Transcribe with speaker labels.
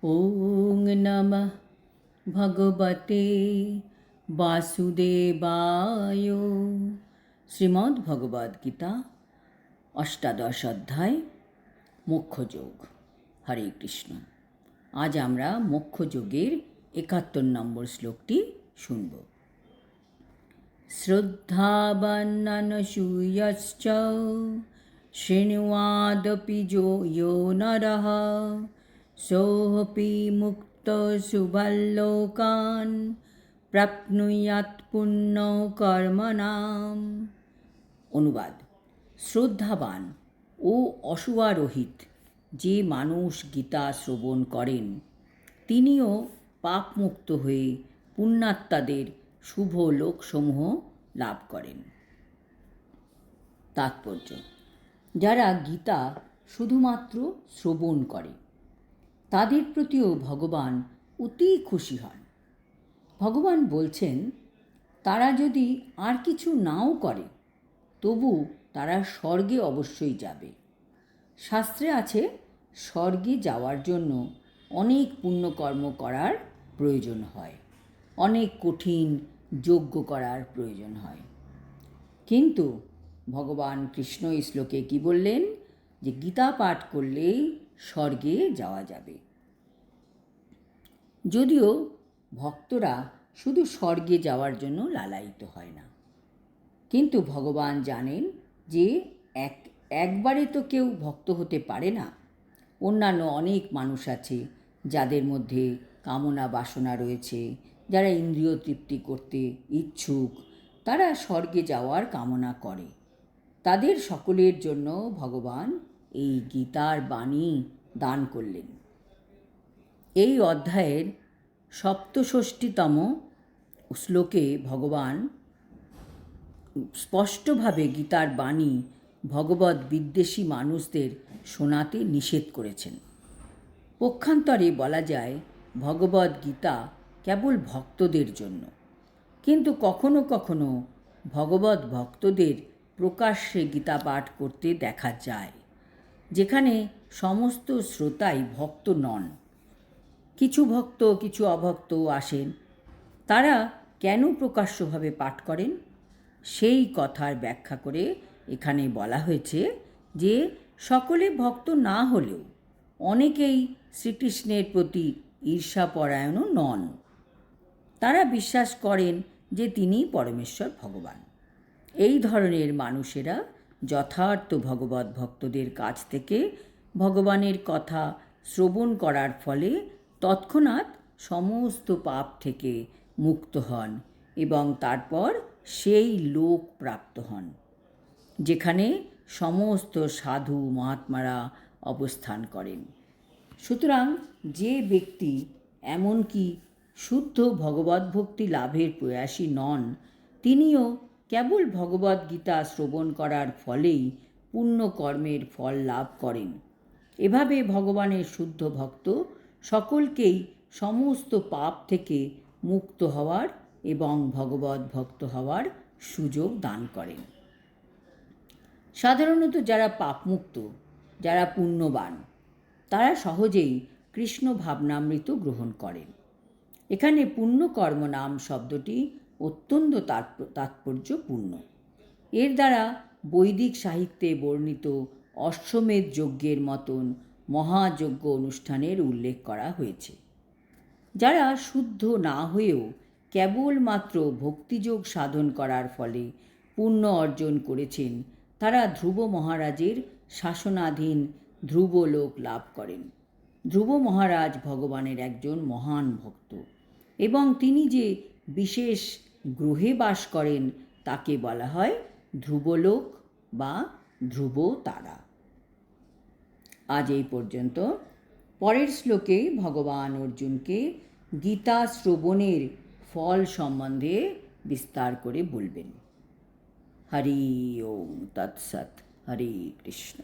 Speaker 1: ওং নমঃ ভগবতে বাসুদেবায়। শ্রীমদ্ ভগবদ্গীতা অষ্টাদশ অধ্যায় মোক্ষযোগ। হরে কৃষ্ণ। আজ আমরা মোক্ষযোগের ৭১ নম্বর শ্লোকটি শুনব। শ্রদ্ধাবান্ননসূয়শ্চ শৃণুয়াদপি यो नरः सोऽपि मुक्तो शुभल्लोकान् प्राप्नुयात् পুণ্যকর্মণাম। অনুবাদ: শ্রদ্ধাবান ও অসুয়ারোহিত যে মানুষ গীতা শ্রবণ করেন তিনিও পাপমুক্ত হয়ে পুণ্যাত্মাদের শুভ লোকসমূহ লাভ করেন। তাৎপর্য: যারা গীতা শুধুমাত্র শ্রবণ করে তাদের প্রতিও ভগবান অতি খুশি হন। ভগবান বলছেন, তারা যদি আর কিছু নাও করে তবু তারা স্বর্গে অবশ্যই যাবে। শাস্ত্রে আছে, স্বর্গে যাওয়ার জন্য অনেক পুণ্যকর্ম করার প্রয়োজন হয়, অনেক কঠিন যজ্ঞ করার প্রয়োজন হয়। কিন্তু ভগবান কৃষ্ণ এই শ্লোকে কী বললেন? যে গীতা পাঠ করলেই স্বর্গে যাওয়া যাবে। যদিও ভক্তরা শুধু স্বর্গে যাওয়ার জন্য লালায়িত হয় না, কিন্তু ভগবান জানেন যে একবারে তো কেউ ভক্ত হতে পারে না। অন্যান্য অনেক মানুষ আছে যাদের মধ্যে কামনা বাসনা রয়েছে, যারা ইন্দ্রিয় তৃপ্তি করতে ইচ্ছুক, তারা স্বর্গে যাওয়ার কামনা করে। তাদের সকলের জন্য ভগবান এই গীতার বাণী দান করলেন। এই অধ্যায়ের ৬৭তম শ্লোকে ভগবান স্পষ্টভাবে গীতার বাণী ভগবদ্ বিদ্বেষী মানুষদের শোনাতে নিষেধ করেছেন। পক্ষান্তরে বলা যায়, ভগবদ্ গীতা কেবল ভক্তদের জন্য, কিন্তু কখনো কখনো ভগবদ্ ভক্তদের প্রকাশ্যে গীতা পাঠ করতে দেখা যায়, যেখানে সমস্ত শ্রোতাই ভক্ত নন। কিছু ভক্ত কিছু অভক্ত আসেন। তারা কেন প্রকাশ্যভাবে পাঠ করেন সেই কথার ব্যাখ্যা করে এখানে বলা হয়েছে যে সকলে ভক্ত না হলেও অনেকেই শ্রীকৃষ্ণের প্রতি ঈর্ষাপরায়ণও নন। তারা বিশ্বাস করেন যে তিনি পরমেশ্বর ভগবান। এই ধরনের মানুষেরা যথার্থ ভগবদ্ ভক্তদের কাছ থেকে ভগবানের কথা শ্রবণ করার ফলে তৎক্ষণাৎ সমস্ত পাপ থেকে মুক্ত হন এবং তারপর সেই লোক প্রাপ্ত হন যেখানে সমস্ত সাধু মহাত্মারা অবস্থান করেন। সুতরাং যে ব্যক্তি এমনকি শুদ্ধ ভগবদ্ভক্তি লাভের প্রয়াসী নন, তিনিও কেবল ভগবদ্গীতা শ্রবণ করার ফলেই পুণ্যকর্মের ফল লাভ করেন। এভাবে ভগবানের শুদ্ধ ভক্ত সকলকেই সমস্ত পাপ থেকে মুক্ত হওয়ার এবং ভগবদ্ ভক্ত হওয়ার সুযোগ দান করেন। সাধারণত যারা পাপমুক্ত, যারা পুণ্যবান, তারা সহজেই কৃষ্ণ ভাবনামৃত গ্রহণ করেন। এখানে পুণ্যকর্ম নাম শব্দটি অত্যন্ত তাৎপর্যপূর্ণ। এর দ্বারা বৈদিক সাহিত্যে বর্ণিত অশ্বমেধ যজ্ঞের মতন মহাযজ্ঞ অনুষ্ঠানের উল্লেখ করা হয়েছে। যারা শুদ্ধ না হয়েও কেবলমাত্র ভক্তিযোগ সাধন করার ফলে পুণ্য অর্জন করেছেন, তারা ধ্রুব মহারাজের শাসনাধীন ধ্রুবলোক লাভ করেন। ধ্রুব মহারাজ ভগবানের একজন মহান ভক্ত এবং তিনি যে বিশেষ গ্রহে বাস করেন তাকে বলা হয় ধ্রুবলোক বা ধ্রুব তারা। আজ এই পর্যন্ত। পরের শ্লোকে ভগবান অর্জুনকে গীতা শ্রবণের ফল সম্বন্ধে বিস্তার করে বলবেন। হরি ওম তৎসৎ। হরে কৃষ্ণ।